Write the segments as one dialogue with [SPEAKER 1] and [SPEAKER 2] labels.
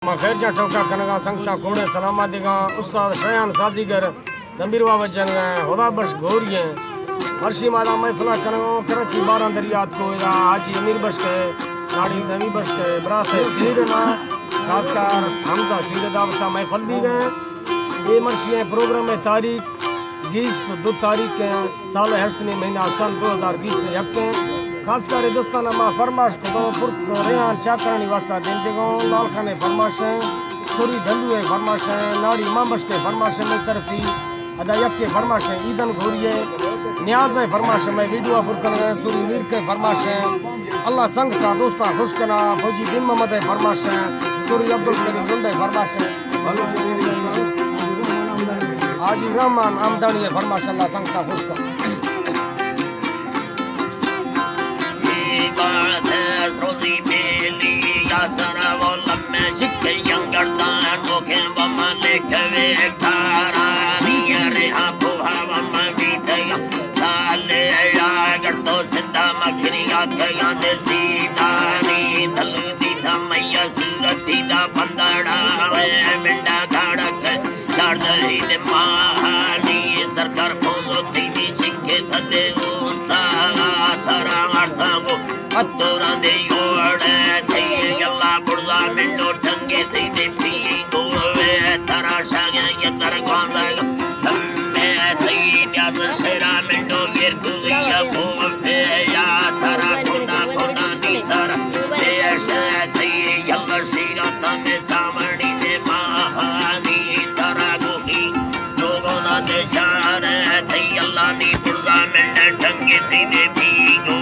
[SPEAKER 1] खैर जा ठोका कनगा संगता कोड़े सलामा देगा उस्ताद शयान साजीगर दंबीरवा वचन होदा बस गोरिये हर्षी मादा महफिला कनगो कराची 12 दरियात को हाजी अमीर बस के नाड़ी नवी बस के बरात सीर ना खासकर हमजा सीर दावता महफिल भी गए ये मर्शी प्रोग्राम में तारीख 20 तो 2 तारीख के साल हस्तनी महीना सन 2020 के हफ्ते खासकर दस्ताना माँ फरमाश को तो पुर रेहान चाकरानी वास्ता देते गो लाल खाने फरमाश सूरी धंधु है फरमाश नाड़ी मामश के फरमाश में तरफी अदा यक के फरमाश ईदन घोरिए न्याज है फरमाश में वीडियो फुरकन सूरी मीर के फरमाश अल्लाह संग का दोस्ता खुश करना फौजी दिन मोहम्मद है फरमाश सूरी अब्दुल करीम गुंड है फरमाश हाजी रहमान आमदानी है फरमाश अल्लाह संग का खुश कर
[SPEAKER 2] Rosie Bailey, Yasara, Volame, Chicken, Younger than Token, Bama, Lake, Victara, Niere, Apu, Havama, Vita, Sale, Yagarto, Senda, Makiria, Kayan, the Zidani, the Ludita, Maya, Suratida, Pandara, Menda, Karaka, Chardari, the Mahani, Sarkar, Polo, Tini, Chicken, the Usta, Tara, Artango. Atora de yorde thei yalla burda mendo tange thei de pingo ve tarasha ge yadar gonda tamme thei nyas sera mendo yerku ya bove ya tara kona ni sara desha thei yalla sira tamme samani de mahani tara gohi logona de jare thei yalla ni burda mendo tange thei de pingo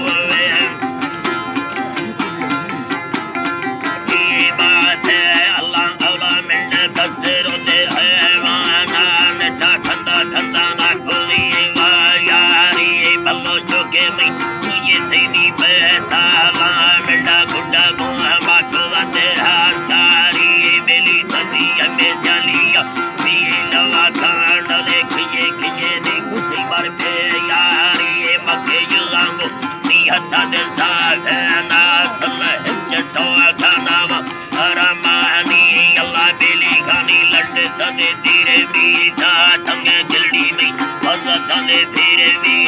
[SPEAKER 2] धीरे भी था तंगे जल्दी में बस तंगे धीरे भी